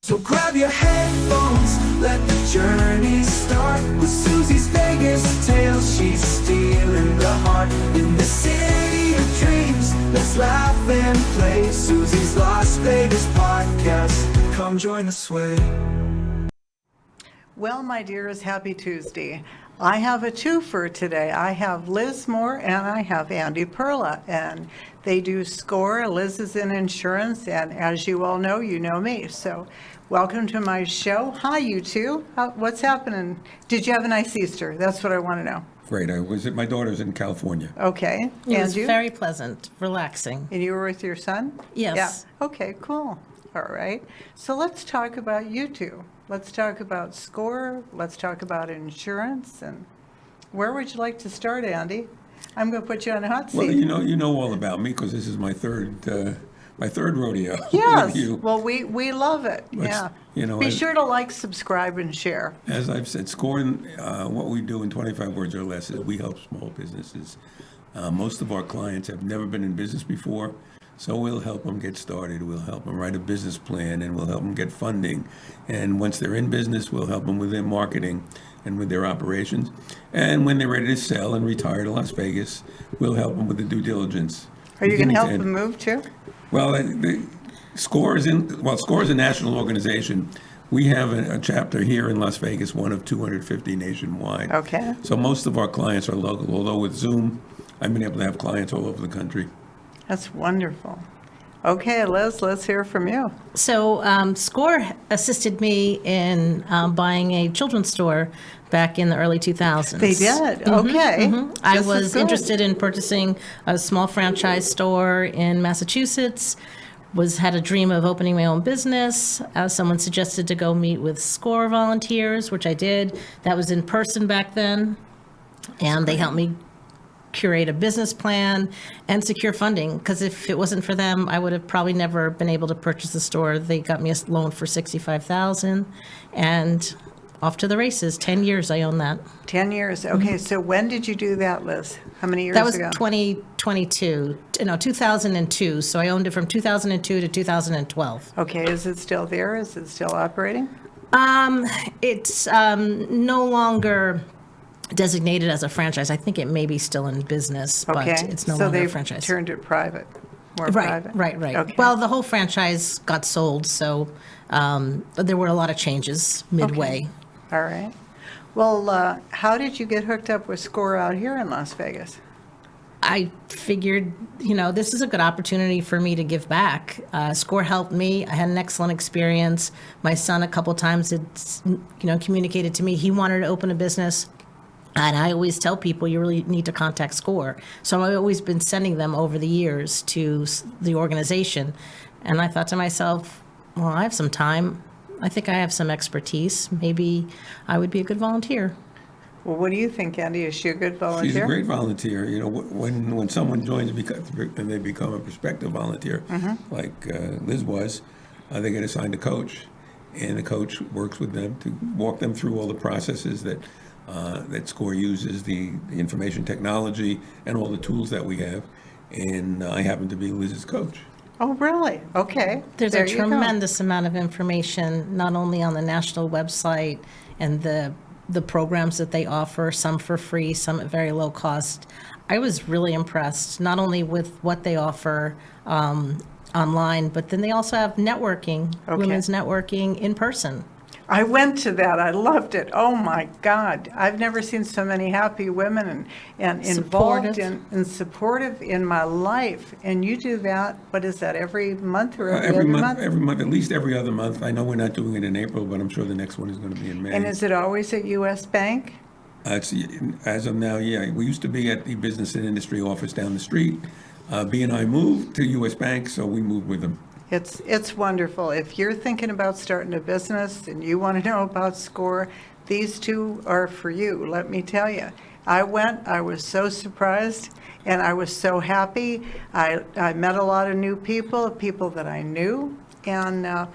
So grab your headphones, let the journey start. With Suzy's Vegas tales, she's stealing the heart. In the city of dreams, let's laugh and play. Suzy's Las Vegas podcast, come join the sway. Well, my dears, happy Tuesday. I have a twofer today. I have Liz Moore and I have Andy Perla, and they do SCORE. Liz is in insurance, and as you all know, you know me. So welcome to my show. Hi, you two. What's happening? Did you have a nice Easter? That's what I want to know. Great. I was at my daughter's in California. Okay. It was you? very pleasant, relaxing. And you were with your son? Yes. Yeah. Okay, cool. All right. So let's talk about you two. Let's talk about SCORE. Let's talk about insurance. And where would you like to start, Andy? I'm going to put you on a hot seat. Well, you know all about me because this is my third rodeo. Yes. With you. Well, we love it. Yeah. Be sure to like, subscribe, and share. As I've said, SCORE, what we do in 25 words or less is we help small businesses. Most of our clients have never been in business before. So we'll help them get started, we'll help them write a business plan, and we'll help them get funding. And once they're in business, we'll help them with their marketing and with their operations. And when they're ready to sell and retire to Las Vegas, we'll help them with the due diligence. Are you going to help them move too? Well, SCORE is a national organization. We have a chapter here in Las Vegas, one of 250 nationwide. Okay. So most of our clients are local, although with Zoom, I've been able to have clients all over the country. That's wonderful. Okay, Liz, let's hear from you. So SCORE assisted me in buying a children's store back in the early 2000s. They did? Okay. I was interested in purchasing a small franchise store in Massachusetts, had a dream of opening my own business. Someone suggested to go meet with SCORE volunteers, which I did. That was in person back then, and they helped me curate a business plan and secure funding, because if it wasn't for them, I would have probably never been able to purchase the store. They got me a loan for $65,000 and off to the races. 10 years I own that. 10 years. Okay, so when did you do that, Liz? How many years ago? That was 2002. So I owned it from 2002 to 2012. Okay, is it still there? Is it still operating? It's no longer designated as a franchise. I think it may be still in business, but it's no longer a franchise. So they've turned it private, more private? Right. Okay. Well, the whole franchise got sold, so there were a lot of changes midway. Okay. All right. Well, how did you get hooked up with SCORE out here in Las Vegas? I figured, this is a good opportunity for me to give back. SCORE helped me. I had an excellent experience. My son a couple times had, communicated to me he wanted to open a business. And I always tell people you really need to contact SCORE. So I've always been sending them over the years to the organization. And I thought to myself, well, I have some time. I think I have some expertise. Maybe I would be a good volunteer. Well, what do you think, Andy? Is she a good volunteer? She's a great volunteer. When someone joins and they become a prospective volunteer, like Liz was, they get assigned a coach. And the coach works with them to walk them through all the processes that SCORE uses, the information technology and all the tools that we have. And I happen to be Liz's coach. Oh, really? Okay. There's a tremendous amount of information, not only on the national website and the programs that they offer, some for free, some at very low cost. I was really impressed, not only with what they offer online, but then they also have networking, women's networking in person. I went to that. I loved it. Oh my God. I've never seen so many happy women and involved and supportive in my life. And you do that, what is that, every month or every other month? Every month, at least every other month. I know we're not doing it in April, but I'm sure the next one is going to be in May. And is it always at U.S. Bank? As of now, yeah. We used to be at the Business and Industry office down the street. B&I moved to U.S. Bank, so we moved with them. It's wonderful. If you're thinking about starting a business and you want to know about SCORE, these two are for you, let me tell you. I went, I was so surprised, and I was so happy. I met a lot of new people that I knew, and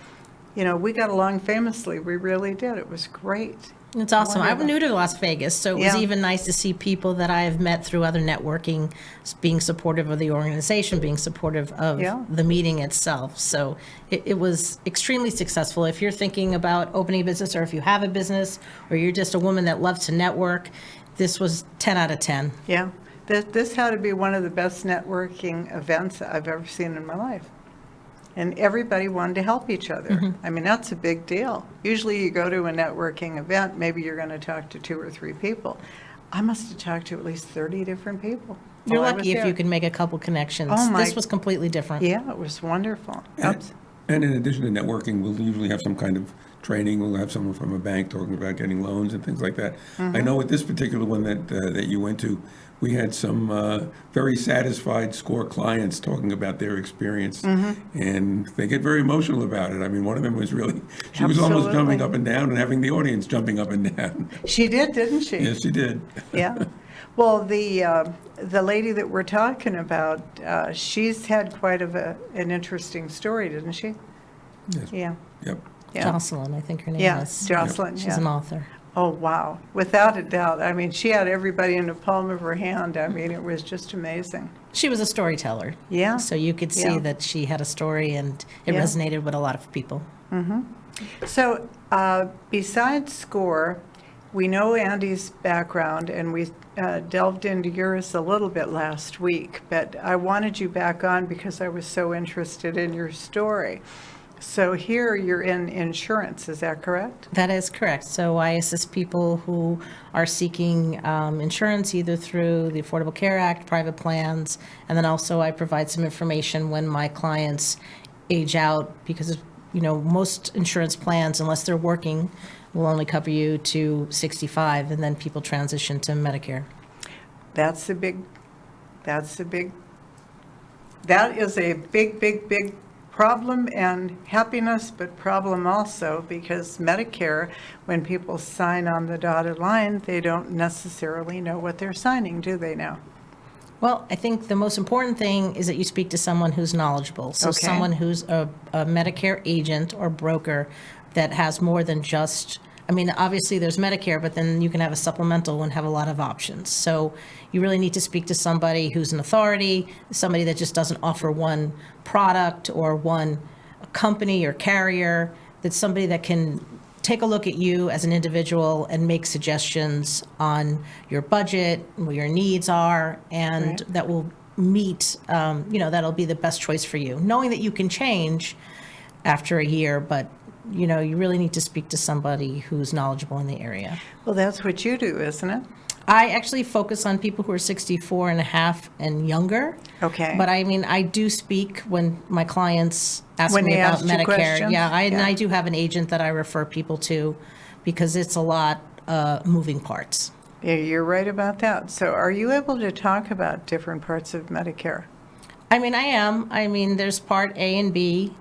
we got along famously. We really did. It was great. It's awesome. I'm Wonderful. new to Las Vegas, so it was Yeah. even nice to see people that I have met through other networking, being supportive of the organization, being supportive of Yeah. the meeting itself. So it was extremely successful. If you're thinking about opening a business, or if you have a business, or you're just a woman that loves to network, this was 10 out of 10. Yeah. This had to be one of the best networking events I've ever seen in my life. And everybody wanted to help each other. I mean, that's a big deal. Usually you go to a networking event, maybe you're going to talk to 2 or 3 people. I must have talked to at least 30 different people. You're while I was lucky if there. you can make a couple connections. Oh, my- This was completely different. Yeah, it was wonderful. And in addition to networking, we'll usually have some kind of training. We'll have someone from a bank talking about getting loans and things like that. I know with this particular one that you went to, we had some very satisfied SCORE clients talking about their experience, and they get very emotional about it. I mean, one of them was really, she was almost Absolutely. jumping up and down and having the audience jumping up and down. She did, didn't she? Yes, she did. Yeah. Well, the lady that we're talking about, she's had quite an interesting story, didn't she? Yes. Yeah. Yep. Yeah. Jocelyn, I think her name Yeah, is. Jocelyn, She's yeah. an author. Oh, wow. Without a doubt. I mean, she had everybody in the palm of her hand. I mean, it was just amazing. She was a storyteller. Yeah. So you could see Yeah. that she had a story, and it Yeah. resonated with a lot of people. So besides SCORE, we know Andy's background, and we delved into yours a little bit last week, but I wanted you back on because I was so interested in your story. So here you're in insurance, is that correct? That is correct. So I assist people who are seeking insurance either through the Affordable Care Act, private plans, and then also I provide some information when my clients age out, because most insurance plans, unless they're working, will only cover you to 65, and then people transition to Medicare. That is a big problem and happiness, but problem also, because Medicare, when people sign on the dotted line, they don't necessarily know what they're signing, do they now? Well, I think the most important thing is that you speak to someone who's knowledgeable. So Okay. someone who's a Medicare agent or broker that has more than just, obviously there's Medicare, but then you can have a supplemental and have a lot of options. So you really need to speak to somebody who's an authority, somebody that just doesn't offer one product or one company or carrier, that's somebody that can take a look at you as an individual and make suggestions on your budget, what your needs are, and Right. that will meet, that'll be the best choice for you. Knowing that you can change after a year, but you really need to speak to somebody who's knowledgeable in the area. Well, that's what you do, isn't it? I actually focus on people who are 64 and a half and younger. Okay. But I do speak when my clients ask When me they about ask you Medicare. questions? Yeah, and Yeah. I do have an agent that I refer people to, because it's a lot moving parts. Yeah, you're right about that. So are you able to talk about different parts of Medicare? I am. There's Part A and B.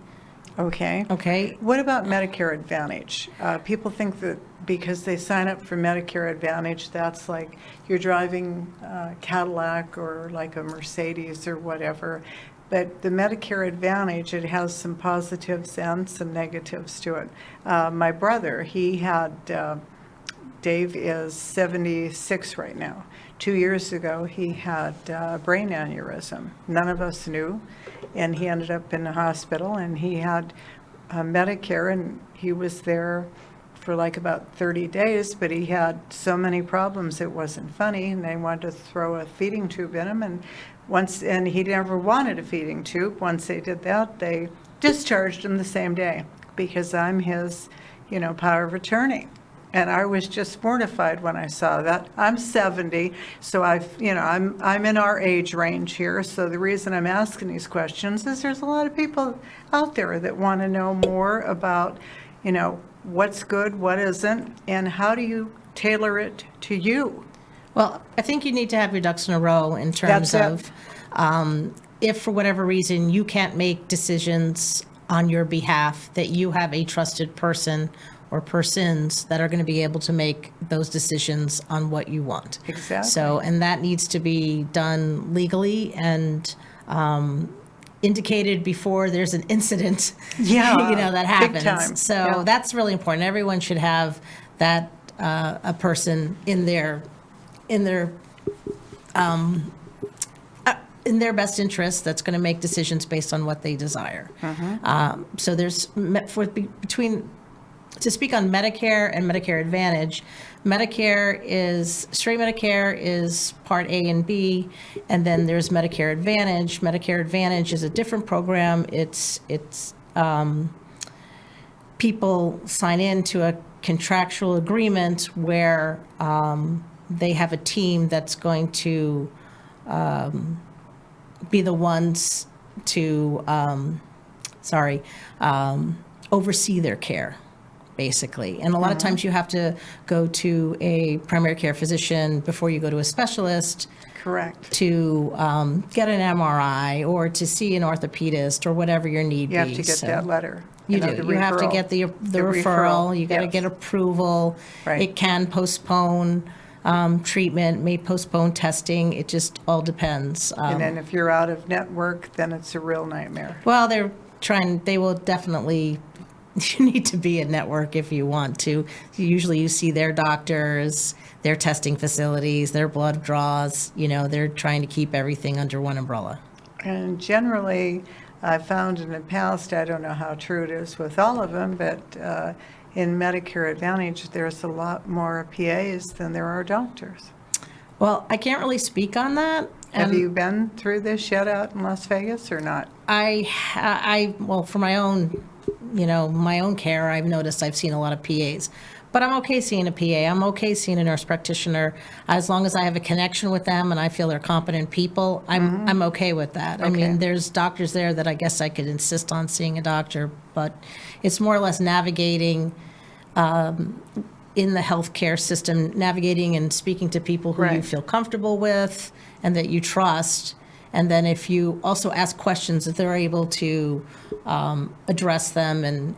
Okay. Okay. What about Medicare Advantage? People think that because they sign up for Medicare Advantage, that's like you're driving a Cadillac or like a Mercedes or whatever. But the Medicare Advantage, it has some positives and some negatives to it. My brother, Dave is 76 right now. 2 years ago, he had a brain aneurysm. None of us knew, and he ended up in the hospital, and he had Medicare, and he was there for like about 30 days, but he had so many problems it wasn't funny, and they wanted to throw a feeding tube in him, and he never wanted a feeding tube. Once they did that, they discharged him the same day, because I'm his, power of attorney. And I was just mortified when I saw that. I'm 70, so I'm in our age range here. So the reason I'm asking these questions is there's a lot of people out there that want to know more about, what's good, what isn't, and how do you tailor it to you? Well, I think you need to have your ducks in a row in terms That's it. of if for whatever reason you can't make decisions on your behalf, that you have a trusted person or persons that are going to be able to make those decisions on what you want. Exactly. So, and that needs to be done legally and indicated before there's an incident, Yeah, that big happens. time. So Yeah. that's really important. Everyone should have that a person in their best interest that's going to make decisions based on what they desire. So there's to speak on Medicare and Medicare Advantage. Straight Medicare is Part A and B, and then there's Medicare Advantage. Medicare Advantage is a different program. It's people sign into a contractual agreement where they have a team that's going to be the ones to oversee their care, basically. And a lot of times you have to go to a primary care physician before you go to a specialist. Correct. To get an MRI or to see an orthopedist or whatever your need be. You have to get that letter. You know, do. the You have to referral. get the The referral. You got to yes. get approval. Right. It can postpone treatment, may postpone testing. It just all depends. And then if you're out of network, then it's a real nightmare. Well, they will definitely, you need to be a network if you want to. Usually you see their doctors, their testing facilities, their blood draws, they're trying to keep everything under one umbrella. And generally, I've found in the past, I don't know how true it is with all of them, but in Medicare Advantage, there's a lot more PAs than there are doctors. Well, I can't really speak on that. Have you been through this yet out in Las Vegas or not? Well, for my own care, I've noticed I've seen a lot of PAs. But I'm okay seeing a PA. I'm okay seeing a nurse practitioner as long as I have a connection with them and I feel they're competent people. I'm okay with that. I mean, there's doctors there that I guess I could insist on seeing a doctor, but it's more or less navigating in the healthcare system, navigating and speaking to people who you Right. feel comfortable with and that you trust. And then if you also ask questions, if they're able to address them and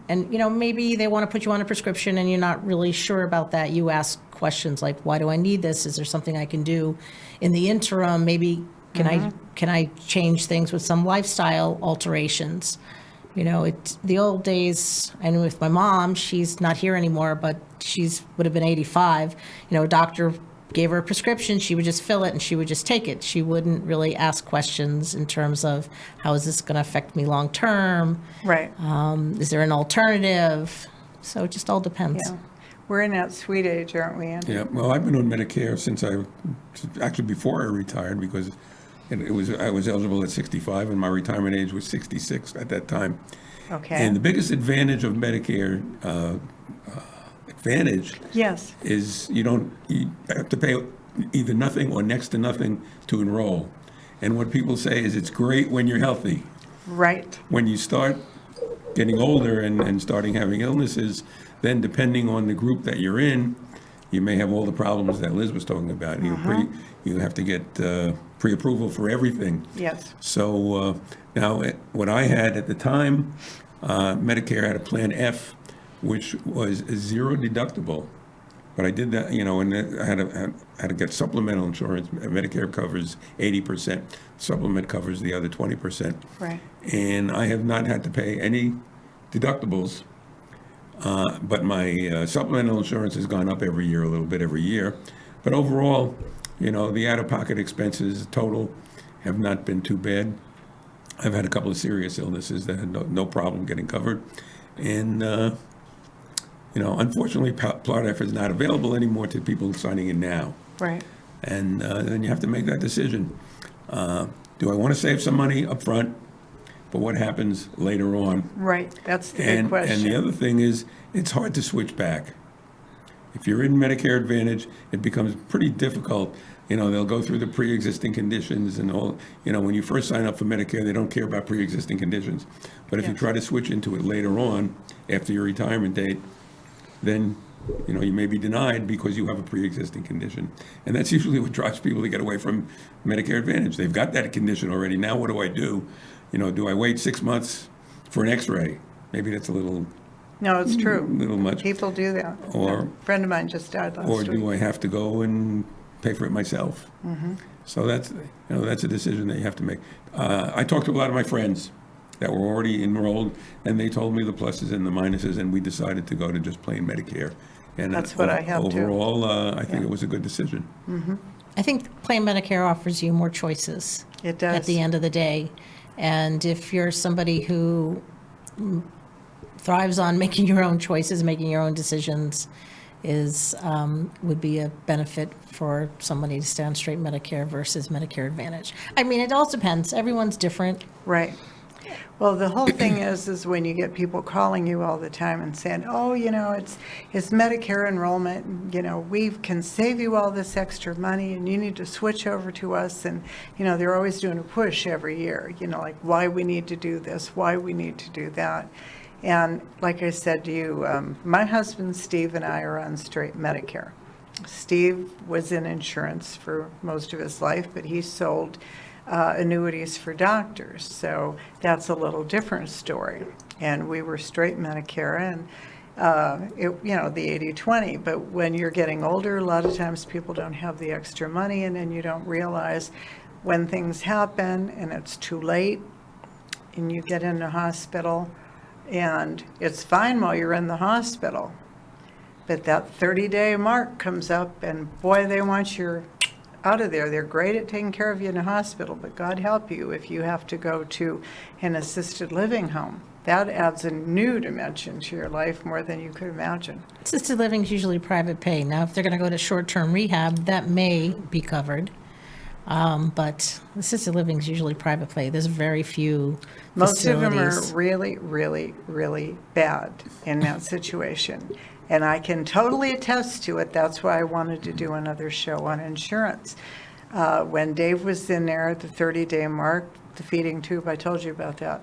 maybe they want to put you on a prescription and you're not really sure about that, you ask questions like, why do I need this? Is there something I can do in the interim? Maybe can I change things with some lifestyle alterations? The old days, and with my mom, she's not here anymore, but would have been 85. A doctor gave her a prescription, she would just fill it and she would just take it. She wouldn't really ask questions in terms of how is this going to affect me long term? Right. Is there an alternative? So it just all depends. Yeah. We're in that sweet age, aren't we, Andy? Yeah, well, I've been on Medicare since actually before I retired, because I was eligible at 65 and my retirement age was 66 at that time. Okay. And the biggest advantage of Medicare Advantage Yes. is you have to pay either nothing or next to nothing to enroll. And what people say is it's great when you're healthy. Right. When you start getting older and starting having illnesses, then depending on the group that you're in, you may have all the problems that Liz was talking about. You have to get pre-approval for everything. Yes. So now what I had at the time, Medicare had a Plan F, which was a zero deductible. But I did that, and I had to get supplemental insurance. Medicare covers 80%. Supplement covers the other 20%. Right. And I have not had to pay any deductibles. But my supplemental insurance has gone up every year, a little bit every year. But overall, the out-of-pocket expenses total have not been too bad. I've had a couple of serious illnesses that had no problem getting covered. And, unfortunately, Part F is not available anymore to people signing in now. Right. And then you have to make that decision. Do I want to save some money up front? But what happens later on? Right. That's the big question. And the other thing is, it's hard to switch back. If you're in Medicare Advantage, it becomes pretty difficult. They'll go through the pre-existing conditions and all. When you first sign up for Medicare, they don't care about pre-existing conditions. But if you Yes. try to switch into it later on, after your retirement date, then you may be denied because you have a pre-existing condition. And that's usually what drives people to get away from Medicare Advantage. They've got that condition already. Now what do I do? Do I wait 6 months for an x-ray? Maybe that's a little No, it's true. much. People do that. Or- A friend of mine just died last Or week. do I have to go and pay for it myself? So that's a decision that you have to make. I talked to a lot of my friends that were already enrolled, and they told me the pluses and the minuses, and we decided to go to just plain Medicare. And That's what I have too. overall, I think it was a good decision. I think Plain Medicare offers you more choices. It does. At the end of the day. And if you're somebody who thrives on making your own choices, making your own decisions, would be a benefit for somebody to stay on straight Medicare versus Medicare Advantage. I mean, it all depends. Everyone's different. Right. Well, the whole thing is when you get people calling you all the time and saying, oh, it's Medicare enrollment, we can save you all this extra money and you need to switch over to us. And, they're always doing a push every year, like why we need to do this, why we need to do that. And like I said to you, my husband, Steve, and I are on straight Medicare. Steve was in insurance for most of his life, but he sold annuities for doctors. So that's a little different story. And we were straight Medicare and, the 80-20. But when you're getting older, a lot of times people don't have the extra money and then you don't realize when things happen and it's too late and you get in the hospital and it's fine while you're in the hospital. But that 30-day mark comes up and boy, they want you out of there. They're great at taking care of you in a hospital, but God help you if you have to go to an assisted living home. That adds a new dimension to your life more than you could imagine. Assisted living is usually private pay. Now, if they're going to go to short-term rehab, that may be covered. But assisted living is usually private pay. There's very few Most of them facilities. are really, really, really bad in that situation. And I can totally attest to it. That's why I wanted to do another show on insurance. When Dave was in there at the 30-day mark, the feeding tube, I told you about that.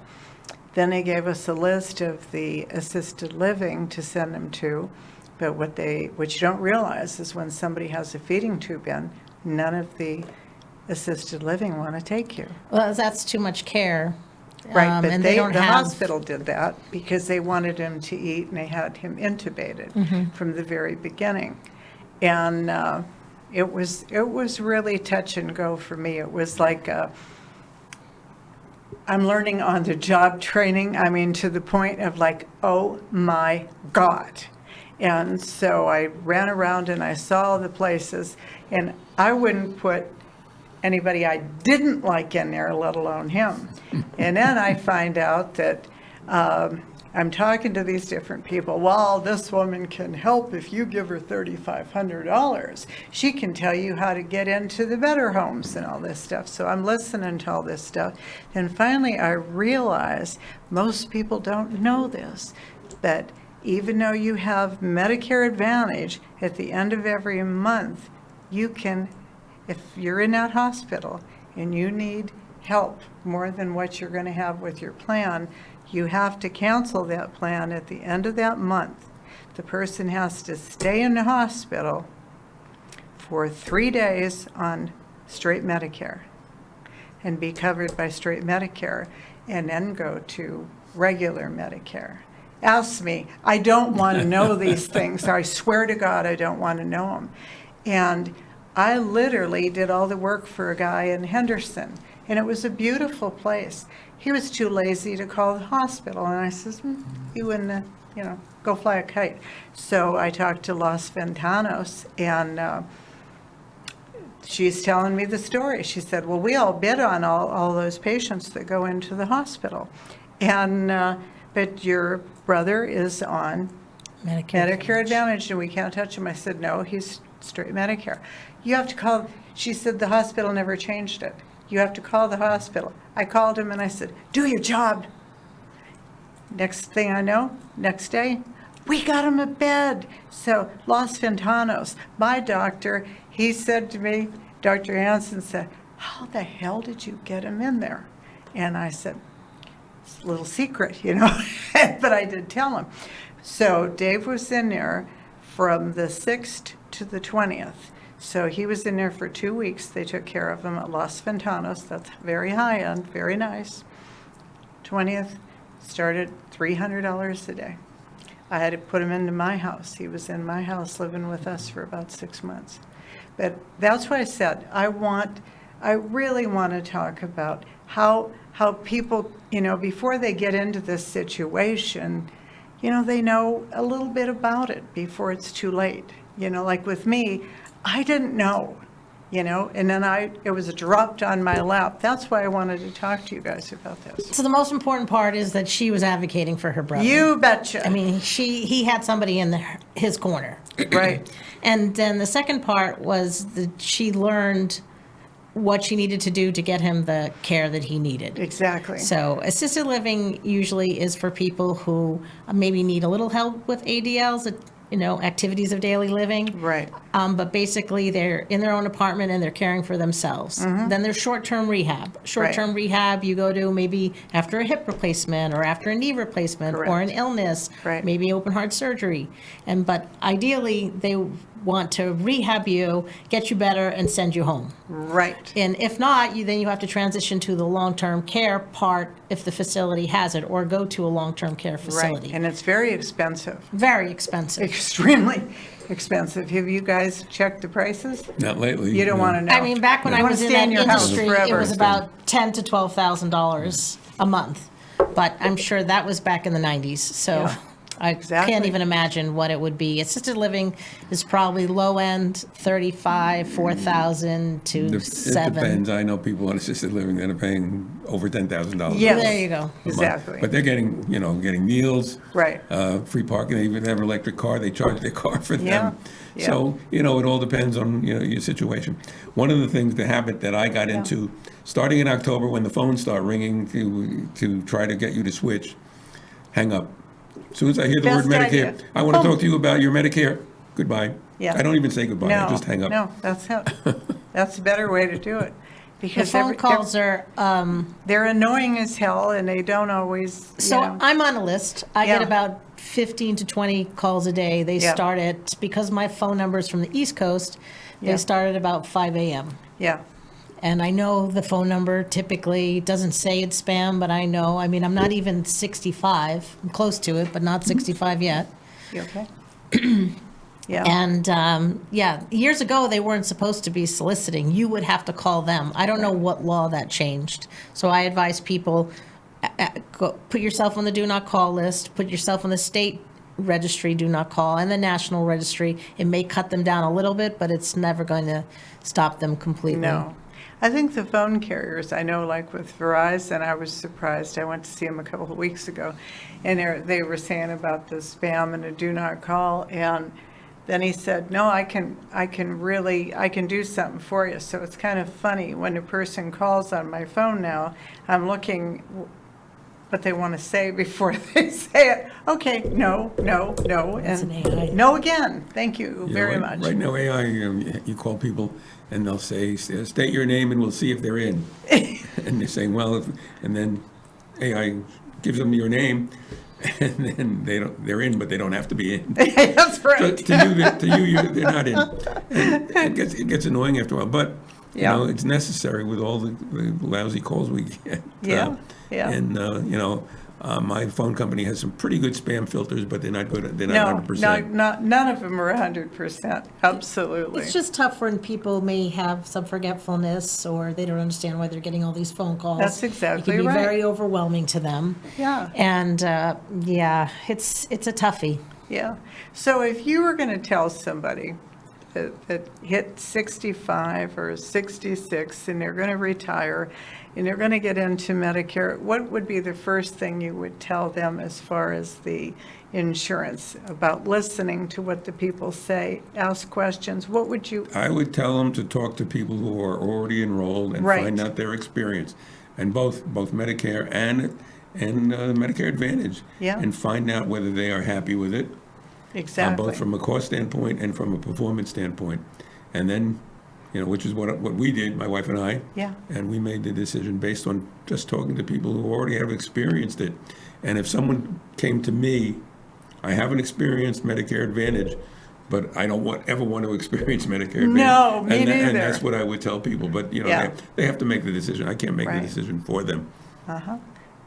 Then they gave us a list of the assisted living to send them to. But what you don't realize is when somebody has a feeding tube in, none of the assisted living want to take you. Well, that's too much care. Right, but and they don't the have. hospital did that because they wanted him to eat and they had him intubated from the very beginning. And it was really touch and go for me. It was like I'm learning on the job training. I mean, to the point of like, oh my God. And so I ran around and I saw the places and I wouldn't put anybody I didn't like in there, let alone him. And then I find out that I'm talking to these different people. Well, this woman can help if you give her $3,500. She can tell you how to get into the better homes and all this stuff. So I'm listening to all this stuff. And finally, I realize most people don't know this, but even though you have Medicare Advantage, at the end of every month, you can, if you're in that hospital and you need help more than what you're going to have with your plan, you have to cancel that plan at the end of that month. The person has to stay in the hospital for 3 days on straight Medicare and be covered by straight Medicare and then go to regular Medicare. Ask me. I don't want to know these things. I swear to God, I don't want to know them. And I literally did all the work for a guy in Henderson, and it was a beautiful place. He was too lazy to call the hospital, and I says, you wouldn't, go fly a kite. So I talked to Los Ventanos, and she's telling me the story. She said, well, we all bid on all those patients that go into the hospital, and but your brother is on Medicare Advantage, and we can't touch him. I said, no, he's straight Medicare. You have to call, she said, the hospital never changed it. You have to call the hospital. I called him and I said, do your job. Next thing I know, next day, we got him a bed. So Los Ventanos, my doctor, he said to me, Dr. Hansen said, how the hell did you get him in there? And I said, it's a little secret, but I did tell him. So Dave was in there from the 6th to the 20th. So he was in there for 2 weeks. They took care of him at Los Ventanos. That's very high end, very nice. 20th, started $300 a day. I had to put him into my house. He was in my house living with us for about 6 months. But that's why I said I really want to talk about how people, before they get into this situation, they know a little bit about it before it's too late. Like with me, I didn't know, and then it was dropped on my lap. That's why I wanted to talk to you guys about this. So the most important part is that she was advocating for her brother. You betcha. I mean, he had somebody in his corner. Right. And then the second part was that she learned what she needed to do to get him the care that he needed. Exactly. So assisted living usually is for people who maybe need a little help with ADLs, activities of daily living. Right. But basically they're in their own apartment and they're caring for themselves. Then there's short-term rehab. Short-term rehab you go to maybe after a hip replacement or after a knee replacement or an illness, maybe open heart surgery. But ideally they want to rehab you, get you better, and send you home. Right. And if not, then you have to transition to the long-term care part if the facility has it, or go to a long-term care facility. Right. And it's very expensive. Very expensive. Extremely expensive. Have you guys checked the prices? Not lately. You don't no. want to know. I mean, back when I wanna was in stay that your house industry, it forever. was about $10,000 to $12,000 a month. But I'm sure that was back in the 90s. So Yeah. I Exactly. can't even imagine what it would be. Assisted living is probably low end, 35, 4,000 to It 7. depends. I know people on assisted living that are paying over $10,000. Yes. There you go. a month. Exactly. But they're getting meals, Right. free parking. They even have an electric car. They charge their car for them. Yeah, yeah. So, it all depends on, your situation. One of the things, the habit that I got into, starting in October when the phones start ringing to try to get you to switch, hang up. As soon as I hear the Best word Medicare, idea. I want to talk to you about your Medicare. Goodbye. Yeah. I don't even say goodbye. I No, just hang up. no, that's it. That's a better way to do it. The Because phone calls are, they're annoying as hell, and they don't always, so I'm on a list. I get Yeah. about 15 to 20 calls a day. They Yeah. start at, because my phone number is from the East Coast, Yeah. they start at about 5 a.m. Yeah, And I know the phone number typically doesn't say it's spam, but I know, I'm not even 65. I'm close to it, but not 65 yet. you okay? Yeah, And years ago, they weren't supposed to be soliciting. You would have to call them. I don't know what law that changed. So I advise people, put yourself on the do not call list, put yourself on the state registry, do not call, and the national registry. It may cut them down a little bit, but it's never going to stop them completely. no. I think the phone carriers, I know, like with Verizon, I was surprised. I went to see them a couple of weeks ago, and they were saying about the spam and the do not call, and then he said, no, I can do something for you. So it's kind of funny when a person calls on my phone now, I'm looking what they want to say before they say it. Okay, no, It's an AI. no again. Thank you very right, much. Right now, AI, you call people and they'll say, state your name and we'll see if they're in. And they're saying, well, and then AI gives them your name and then they're in, but they don't have to be in. That's So right. to you, they're not in. And it gets annoying after a while, but Yeah. it's necessary with all the lousy calls we get. Yeah, yeah. And my phone company has some pretty good spam filters, but they're not good. They're No, not 100%. none of them are 100%. Absolutely. It's just tough when people may have some forgetfulness or they don't understand why they're getting all these phone calls. That's exactly It can be right. very overwhelming to them. Yeah. And it's a toughie. Yeah. So if you were going to tell somebody that hit 65 or 66 and they're going to retire and they're going to get into Medicare, what would be the first thing you would tell them as far as the insurance, about listening to what the people say, ask questions? What would you? I would tell them to talk to people who are already enrolled and Right. find out their experience, and both Medicare and Medicare Advantage, Yeah. and find out whether they are happy with it, Exactly. both from a cost standpoint and from a performance standpoint, and then, which is what we did, my wife and I. Yeah. And we made the decision based on just talking to people who already have experienced it. And if someone came to me, I haven't experienced Medicare Advantage, but I don't ever want to experience Medicare Advantage. No, me and neither. that's what I would tell people. But Yeah. they have to make the decision. I can't make Right. the decision for them.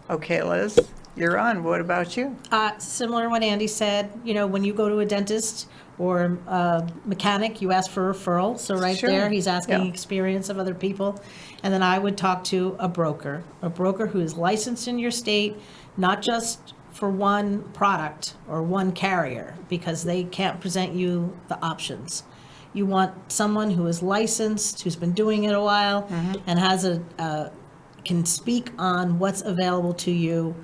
Okay, Liz, you're on. What about you? Similar to what Andy said, when you go to a dentist or a mechanic, you ask for a referral. So right Sure. there, he's asking Yeah. experience of other people. And then I would talk to a broker who is licensed in your state, not just for one product or one carrier because they can't present you the options. You want someone who is licensed, who's been doing it a while, and has can speak on what's available to you.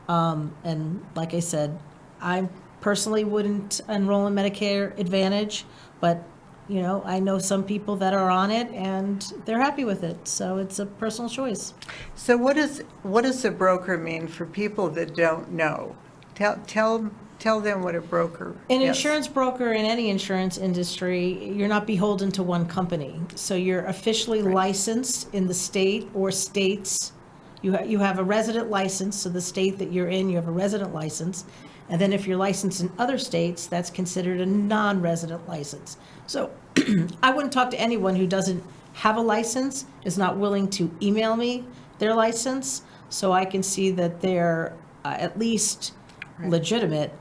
And like I said, I personally wouldn't enroll in Medicare Advantage, but I know some people that are on it and they're happy with it. So it's a personal choice. So what does a broker mean for people that don't know? Tell them what a broker An is. insurance broker in any insurance industry, you're not beholden to one company. So you're officially licensed in the state or states. You have a resident license, so the state that you're in, you have a resident license. And then if you're licensed in other states, that's considered a non-resident license. So I wouldn't talk to anyone who doesn't have a license, is not willing to email me their license, so I can see that they're at least legitimate,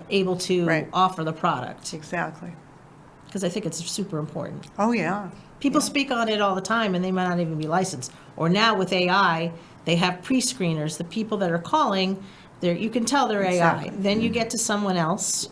able to offer the product. Exactly. Because I think it's super important. Oh, yeah. People speak on it all the time and they might not even be licensed. Or now with AI, they have pre-screeners. The people that are calling, you can tell they're Exactly. AI. Then you get to someone else,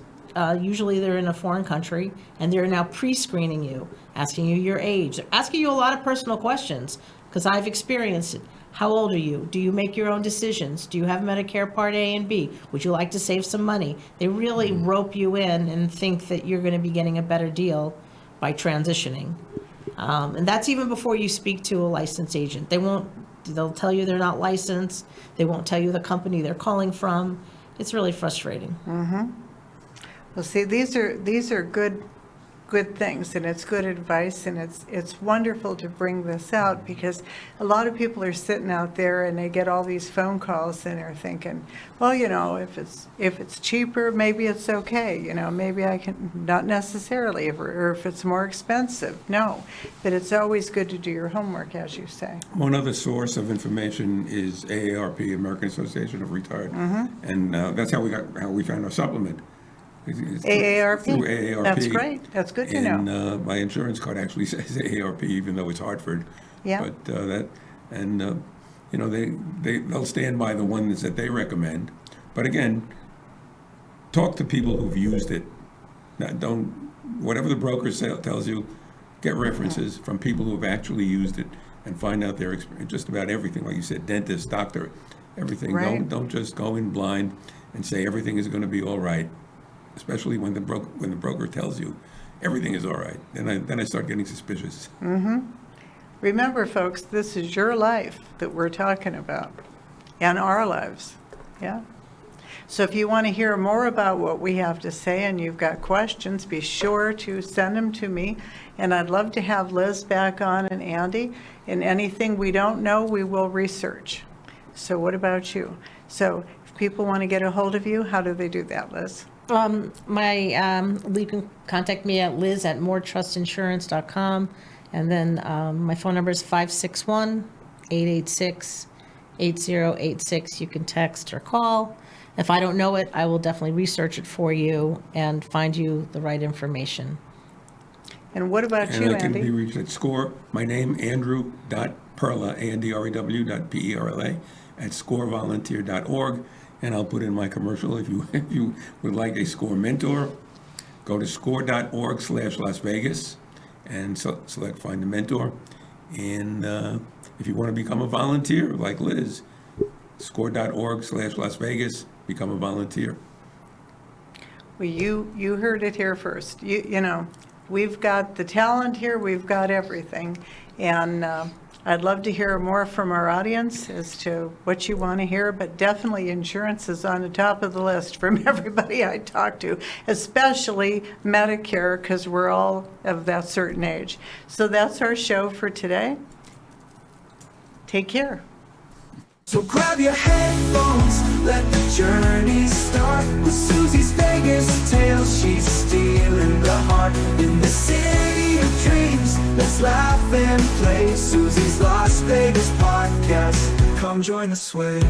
usually they're in a foreign country, and they're now pre-screening you, asking you your age. They're asking you a lot of personal questions, because I've experienced it. How old are you? Do you make your own decisions? Do you have Medicare Part A and B? Would you like to save some money? They really rope you in and think that you're going to be getting a better deal by transitioning. And that's even before you speak to a licensed agent. They'll tell you they're not licensed. They won't tell you the company they're calling from. It's really frustrating. Well, see, these are good things, and it's good advice, and it's wonderful to bring this out, because a lot of people are sitting out there and they get all these phone calls and they're thinking, well, if it's cheaper, maybe it's okay, maybe I can, not necessarily, or if it's more expensive, no, but it's always good to do your homework, as you say. One other source of information is AARP, American Association of Retired, and that's how we found our supplement. It's AARP? Through AARP. That's great. That's good to know. And my insurance card actually says AARP, even though it's Hartford. Yeah. But they'll stand by the ones that they recommend. But again, talk to people who've used it. Whatever the broker tells you, get references from people who've actually used it and find out their experience. Just about everything, like you said, dentist, doctor, everything. Right. Don't just go in blind and say everything is going to be all right. Especially when the broker tells you everything is all right, then I start getting suspicious. Remember, folks, this is your life that we're talking about, and our lives. Yeah. So if you want to hear more about what we have to say and you've got questions, be sure to send them to me. And I'd love to have Liz back on, and Andy. And anything we don't know, we will research. So what about you? So if people want to get a hold of you, how do they do that, Liz? You can contact me at liz@moretrustinsurance.com, and then my phone number is 561-886-8086. You can text or call. If I don't know it, I will definitely research it for you and find you the right information. And what about And you, I can be Andy? reached at my name, Andrew.Perla, ANDREW.PERLA, at scorevolunteer.org. And I'll put in my commercial. If you would like a SCORE mentor, go to score.org/Las Vegas and select Find a Mentor. And if you want to become a volunteer, like Liz, score.org/Las Vegas, become a volunteer. Well, you heard it here first. We've got the talent here, we've got everything. And I'd love to hear more from our audience as to what you want to hear, but definitely insurance is on the top of the list from everybody I talk to, especially Medicare, because we're all of that certain age. So that's our show for today. Take care. So grab your headphones, let the journey start with Suzy's Vegas tales. She's stealing the heart in the city of dreams. Let's laugh and play Suzy's Las Vegas podcast. Come join the sway.